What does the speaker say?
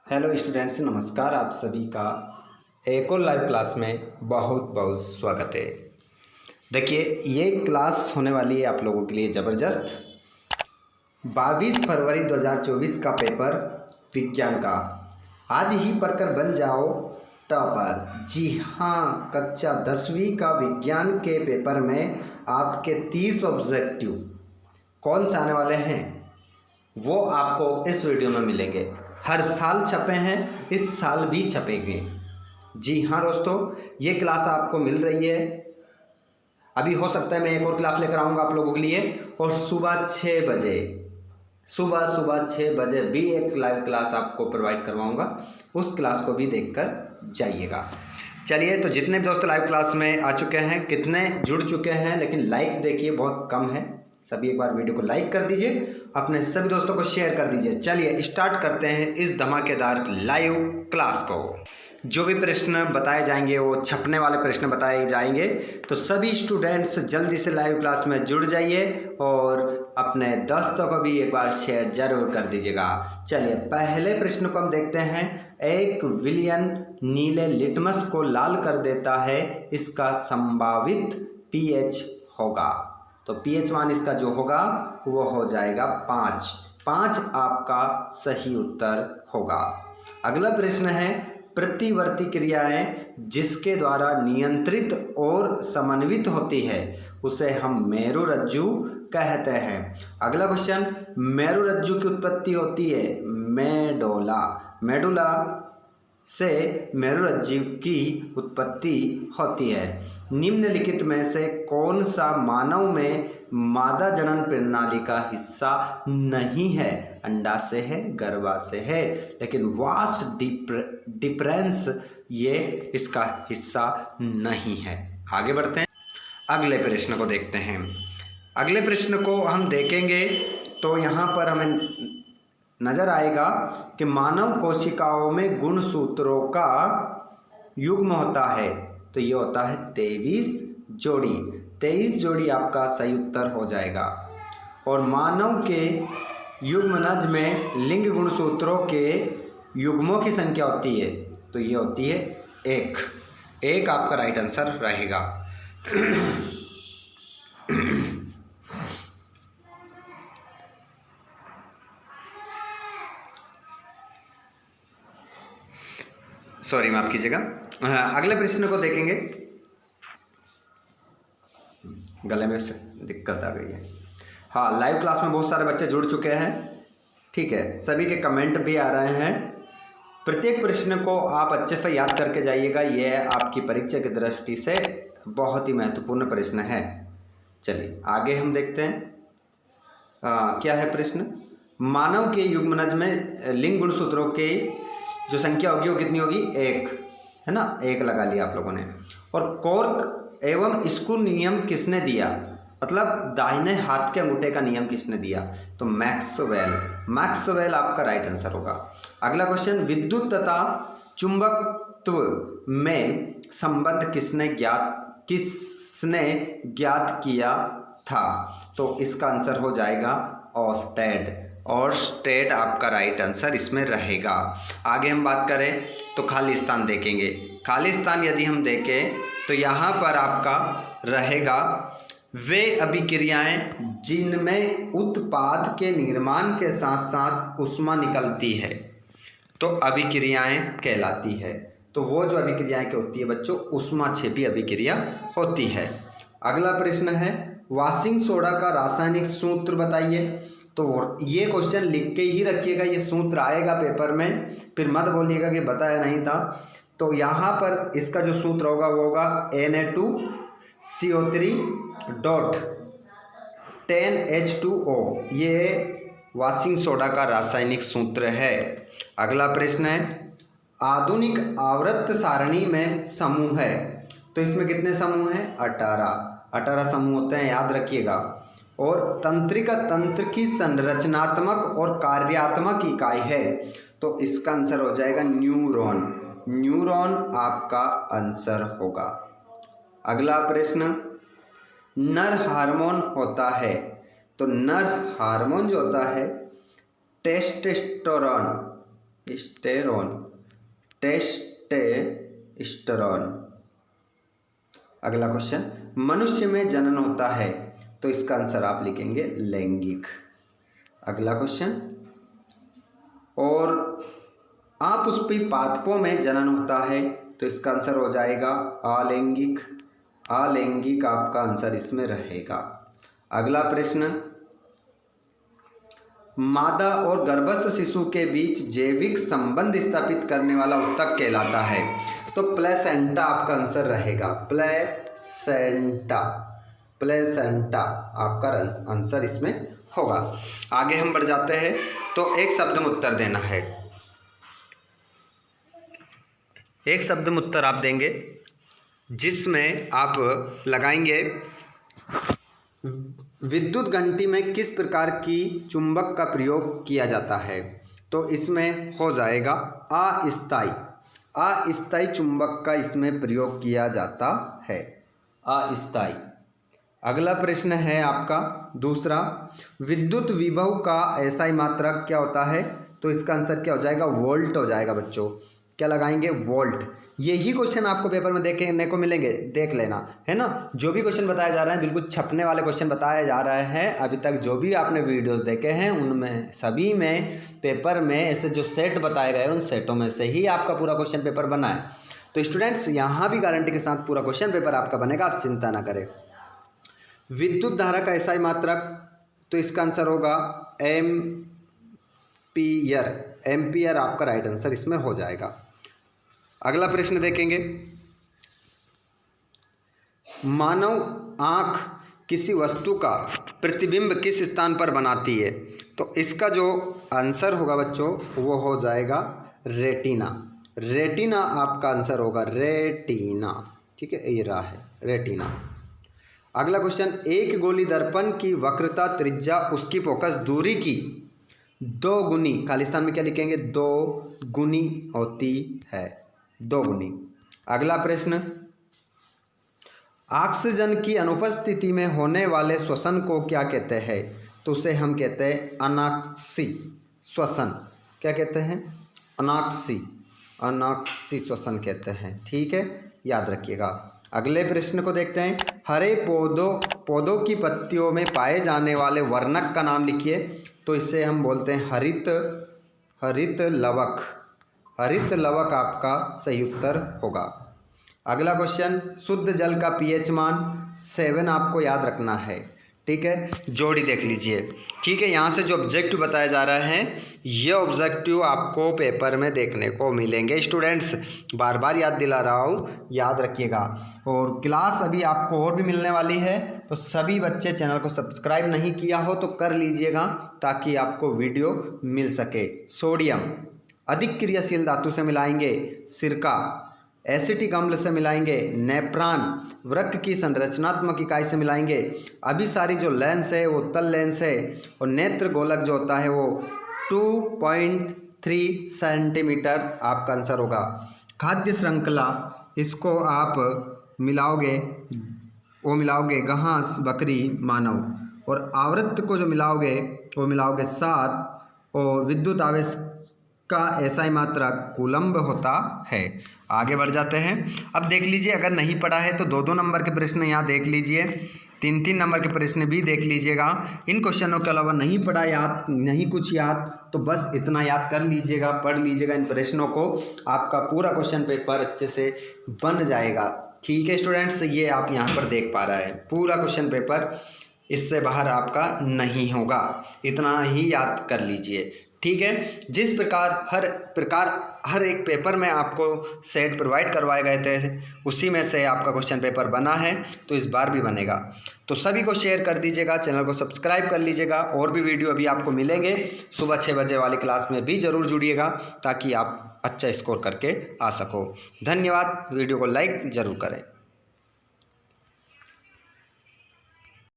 Hello students, नमस्कार। आप सभी का एक और लाइव क्लास में बहुत बहुत स्वागत है। देखिए, ये क्लास होने वाली है आप लोगों के लिए ज़बरदस्त। 22 फरवरी 2024 का पेपर विज्ञान का आज ही पढ़कर बन जाओ टॉपर। जी हाँ, कक्षा 10वीं का विज्ञान के पेपर में आपके 30 ऑब्जेक्टिव कौन से आने वाले हैं वो आपको इस वीडियो में मिलेंगे। हर साल छपे हैं, इस साल भी छपेंगे। जी हाँ दोस्तों, ये क्लास आपको मिल रही है। अभी हो सकता है मैं एक और क्लास लेकर आऊँगा आप लोगों के लिए, और सुबह 6 बजे सुबह 6 बजे भी एक लाइव क्लास आपको प्रोवाइड करवाऊँगा। उस क्लास को भी देखकर जाइएगा। चलिए, तो जितने भी दोस्त लाइव क्लास में आ चुके हैं, कितने जुड़ चुके हैं, लेकिन लाइक देखिए बहुत कम है। सभी एक बार वीडियो को लाइक कर दीजिए, अपने सभी दोस्तों को शेयर कर दीजिए। चलिए स्टार्ट करते हैं इस धमाकेदार लाइव क्लास को। जो भी प्रश्न बताए जाएंगे वो छपने वाले प्रश्न बताए जाएंगे, तो सभी स्टूडेंट्स जल्दी से लाइव क्लास में जुड़ जाइए और अपने दोस्तों को भी एक बार शेयर जरूर कर दीजिएगा। चलिए, पहले प्रश्न को हम देखते हैं। एक विलयन नीले लिटमस को लाल कर देता है, इसका संभावित पीएच होगा। तो पीएच मान इसका जो होगा वो हो जाएगा 5 आपका सही उत्तर होगा। अगला प्रश्न है, प्रतिवर्ती क्रियाएं जिसके द्वारा नियंत्रित और समन्वित होती है उसे हम मेरुरज्जु कहते हैं। अगला क्वेश्चन, मेरुरज्जु की उत्पत्ति होती है मेडुला से मेरुरज्जु की उत्पत्ति होती है। निम्नलिखित में से कौन सा मानव में मादा जनन प्रणाली का हिस्सा नहीं है? अंडाशय है, गर्भाशय है, लेकिन वास्ट डिफरेंस ये इसका हिस्सा नहीं है। आगे बढ़ते हैं, अगले प्रश्न को देखते हैं। अगले प्रश्न को हम देखेंगे तो यहाँ पर हमें नजर आएगा कि मानव कोशिकाओं में गुणसूत्रों का युग्म होता है, तो ये होता है 23 जोड़ी। 23 जोड़ी आपका सही उत्तर हो जाएगा। और मानव के युग्मनज में लिंग गुणसूत्रों के युग्मों की संख्या होती है, तो ये होती है 1 आपका राइट आंसर रहेगा। सॉरी, माफ कीजिएगा। अगले प्रश्न को देखेंगे। गले में से दिक्कत आ गई है। हाँ, लाइव क्लास में बहुत सारे बच्चे जुड़ चुके हैं। ठीक है, सभी के कमेंट भी आ रहे हैं। प्रत्येक प्रश्न को आप अच्छे से याद करके जाइएगा, यह आपकी परीक्षा की दृष्टि से बहुत ही महत्वपूर्ण प्रश्न है। चलिए आगे हम देखते हैं। क्या है प्रश्न? मानव के युग्मनज में लिंग गुणसूत्रों के जो संख्या होगी वो कितनी होगी? 1 है ना, 1 लगा लिया आप लोगों ने। और कॉर्क एवं स्क्रू नियम किसने दिया? मतलब दाहिने हाथ के अंगूठे का नियम किसने दिया? तो मैक्सवेल आपका राइट आंसर होगा। अगला क्वेश्चन, विद्युत तथा चुंबकत्व में संबंध किसने ज्ञात किया था? तो इसका आंसर हो जाएगा ऑर्स्टेड आपका राइट आंसर इसमें रहेगा। आगे हम बात करें तो खाली स्थान देखेंगे। खाली स्थान यदि हम देखें तो यहाँ पर आपका रहेगा वे अभिक्रियाएं जिनमें उत्पाद के निर्माण के साथ साथ ऊष्मा निकलती है, तो अभिक्रियाएं कहलाती है। तो वो जो अभिक्रियाएं क्या होती है बच्चों? ऊष्माक्षेपी अभिक्रिया होती है। अगला प्रश्न है, वाशिंग सोडा का रासायनिक सूत्र बताइए। तो ये क्वेश्चन लिख के ही रखिएगा, ये सूत्र आएगा पेपर में, फिर मत बोलिएगा कि बताया नहीं था। तो यहाँ पर इसका जो सूत्र होगा वो होगा Na2CO3.10H2O। ये वाशिंग सोडा का रासायनिक सूत्र है। अगला प्रश्न है, आधुनिक आवर्त सारणी में समूह है, तो इसमें कितने समूह हैं? 18 समूह होते हैं, याद रखिएगा। और तंत्रिका तंत्र की संरचनात्मक और कार्यात्मक इकाई है, तो इसका आंसर हो जाएगा न्यूरॉन आपका आंसर होगा। अगला प्रश्न, नर हार्मोन होता है, तो नर हार्मोन जो होता है टेस्टोस्टेरोन, टेस्टोस्टेरोन। अगला क्वेश्चन, मनुष्य में जनन होता है तो इसका आंसर आप लिखेंगे लैंगिक। अगला क्वेश्चन, और अपुष्पी पादपों में जनन होता है तो इसका आंसर हो जाएगा अलैंगिक। अलैंगिक आपका आंसर इसमें रहेगा। अगला प्रश्न, मादा और गर्भस्थ शिशु के बीच जैविक संबंध स्थापित करने वाला ऊतक कहलाता है तो प्लेसेंटा आपका आंसर रहेगा। प्लेसेंटा आपका आंसर इसमें होगा। आगे हम बढ़ जाते हैं तो एक शब्द में उत्तर देना है। एक शब्द में उत्तर आप देंगे जिसमें आप लगाएंगे विद्युत घंटी में किस प्रकार की चुंबक का प्रयोग किया जाता है तो इसमें हो जाएगा अस्थायी चुंबक का इसमें प्रयोग किया जाता है, अस्थायी। अगला प्रश्न है आपका दूसरा, विद्युत विभव का एसआई मात्रक क्या होता है तो इसका आंसर क्या हो जाएगा वोल्ट हो जाएगा। बच्चों क्या लगाएंगे वोल्ट। यही क्वेश्चन आपको पेपर में देखने को मिलेंगे, देख लेना है ना। जो भी क्वेश्चन बताया जा रहा है बिल्कुल छपने वाले क्वेश्चन बताया जा रहे हैं। अभी तक जो भी आपने वीडियोस देखे हैं उनमें सभी में पेपर में ऐसे जो सेट बताए गए उन सेटों में से ही आपका पूरा क्वेश्चन पेपर बना है। तो स्टूडेंट्स यहाँ भी गारंटी के साथ पूरा क्वेश्चन पेपर आपका बनेगा, आप चिंता ना करें। विद्युत धारा का एसआई मात्रक तो इसका आंसर होगा एम्पियर आपका राइट आंसर इसमें हो जाएगा। अगला प्रश्न देखेंगे, मानव आँख किसी वस्तु का प्रतिबिंब किस स्थान पर बनाती है तो इसका जो आंसर होगा बच्चों वो हो जाएगा रेटिना। रेटिना आपका आंसर होगा, रेटिना। ठीक है, ये रहा है रेटिना। अगला क्वेश्चन, एक गोली दर्पण की वक्रता त्रिज्या उसकी फोकस दूरी की 2 गुनी, खालिस्तान में क्या लिखेंगे 2 गुनी होती है, 2 गुनी। अगला प्रश्न, ऑक्सीजन की अनुपस्थिति में होने वाले श्वसन को क्या कहते हैं तो उसे हम कहते हैं अनाक्सी श्वसन। क्या कहते हैं अनाक्सी श्वसन कहते हैं। ठीक है, याद रखिएगा। अगले प्रश्न को देखते हैं, हरे पौधों की पत्तियों में पाए जाने वाले वर्णक का नाम लिखिए तो इसे हम बोलते हैं हरित लवक। हरित लवक आपका सही उत्तर होगा। अगला क्वेश्चन, शुद्ध जल का पीएच मान 7 आपको याद रखना है। ठीक है, जोड़ी देख लीजिए। ठीक है, यहाँ से जो ऑब्जेक्टिव बताया जा रहा है ये ऑब्जेक्टिव आपको पेपर में देखने को मिलेंगे। स्टूडेंट्स बार बार याद दिला रहा हूँ, याद रखिएगा। और क्लास अभी आपको और भी मिलने वाली है तो सभी बच्चे चैनल को सब्सक्राइब नहीं किया हो तो कर लीजिएगा ताकि आपको वीडियो मिल सके। सोडियम अधिक क्रियाशील धातु से मिलाएंगे सिरका, एसिटिक अम्ल से मिलाएंगे नेप्रान, वृक्क की संरचनात्मक इकाई से मिलाएंगे अभिसारी जो लेंस है वो तल लेंस है, और नेत्र गोलक जो होता है वो 2.3 सेंटीमीटर आपका आंसर होगा। खाद्य श्रृंखला इसको आप मिलाओगे घास बकरी मानव, और आवृत्त को जो मिलाओगे वो मिलाओगे 7, और विद्युत आवेश का एसआई मात्रक कूलम्ब होता है। आगे बढ़ जाते हैं। अब देख लीजिए, अगर नहीं पढ़ा है तो 2-2 नंबर के प्रश्न यहाँ देख लीजिए, 3-3 नंबर के प्रश्न भी देख लीजिएगा। इन क्वेश्चनों के अलावा नहीं पढ़ा याद, नहीं कुछ याद तो बस इतना याद कर लीजिएगा, पढ़ लीजिएगा इन प्रश्नों को, आपका पूरा क्वेश्चन पेपर अच्छे से बन जाएगा। ठीक है स्टूडेंट्स, ये आप यहाँ पर देख पा रहे हैं पूरा क्वेश्चन पेपर, इससे बाहर आपका नहीं होगा, इतना ही याद कर लीजिए। ठीक है, जिस प्रकार हर एक पेपर में आपको सेट प्रोवाइड करवाए गए थे उसी में से आपका क्वेश्चन पेपर बना है तो इस बार भी बनेगा। तो सभी को शेयर कर दीजिएगा, चैनल को सब्सक्राइब कर लीजिएगा। और भी वीडियो अभी आपको मिलेंगे, सुबह 6 बजे वाली क्लास में भी ज़रूर जुड़िएगा ताकि आप अच्छा स्कोर करके आ सको। धन्यवाद, वीडियो को लाइक ज़रूर करें।